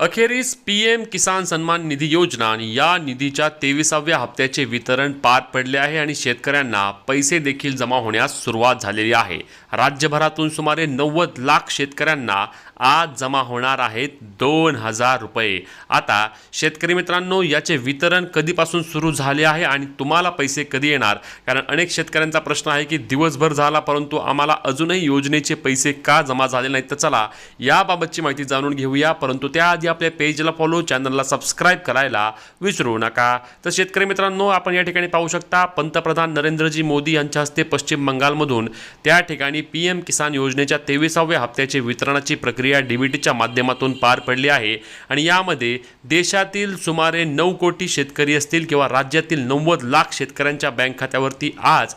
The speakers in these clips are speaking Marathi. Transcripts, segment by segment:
अखेरीस पीएम किसान सन्मान निधी योजना आणि या निधीच्या 23व्या हप्त्याचे वितरण पार पडले आहे आणि शेतकऱ्यांना पैसे देखील जमा होण्यास सुरुवात झालेली आहे। राज्यभरातून सुमारे 90 लाख शेतकऱ्यांना आज जमा होणार आहेत 2000 रुपये। आता शेतकरी मित्रांनो, याचे वितरण कधीपासून सुरू झाले आहे आणि तुम्हाला पैसे कधी येणार? कारण अनेक शेतकऱ्यांचा प्रश्न आहे की दिवसभर झाला परंतु आम्हाला अजूनही योजनेचे पैसे का जमा झाले नाहीत। तर चला याबाबतची माहिती जाणून घेऊया, परंतु त्याआधी आपल्या पेजला फॉलो, चॅनलला सबस्क्राइब करायला विसरू नका। तर शेतकरी मित्रांनो, आपण या ठिकाणी पाहू शकता पंतप्रधान नरेंद्रजी मोदी यांच्या हस्ते पश्चिम बंगालमधून त्या ठिकाणी पीएम किसान योजनेच्या 23व्या हप्त्याची वितरणाची प्रक्रिया डीबीटीच्या माध्यमातून पार पडली आहे आणि यामध्ये देशातील सुमारे 9 कोटी शेतकरी असतील किंवा राज्यातील 90 लाख शेतकऱ्यांच्या बँक खात्यावरती आज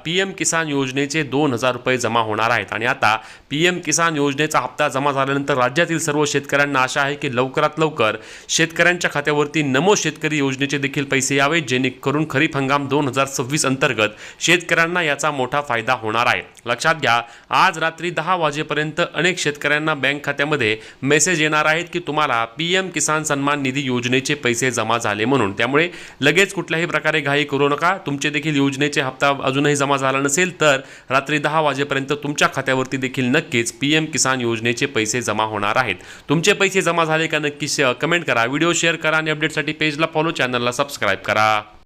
पीएम किसान योजनेचे 2000 रुपये जमा होणार आहेत। आणि आता पीएम किसान योजनेचा हप्ता जमा झाल्यानंतर राज्यातील सर्व शेतकऱ्यांना आशा आहे की लवकरात लवकर शेतकऱ्यांच्या खात्यावरती नमो शेतकरी योजनेचे देखील पैसे यावे, जेणेकरून खरीप हंगाम 2026 अंतर्गत शेतकऱ्यांना याचा मोठा फायदा होणार आहे। लक्षात घ्या, आज रात्री 10 वाजेपर्यंत अनेक शेतकऱ्यांना बँक खात्यामध्ये मेसेज येणार आहेत की तुम्हाला पीएम किसान सन्मान निधी योजनेचे पैसे जमा झाले म्हणून। त्यामुळे लगेच कुठल्याही प्रकारे घाई करू नका। तुमचे देखील योजनेचे हप्ता अजूनही जमा झाला नसेल तर रात्री 10 वाजेपर्यंत तुमच्या खात्यावरती देखील नक्कीच पीएम किसान योजनेचे पैसे जमा होणार आहेत। तुमचे पैसे जमा झाले का नक्की कमेंट करा, व्हिडिओ शेअर करा आणि अपडेटसाठी पेजला फॉलो, चॅनलला सबस्क्राइब करा।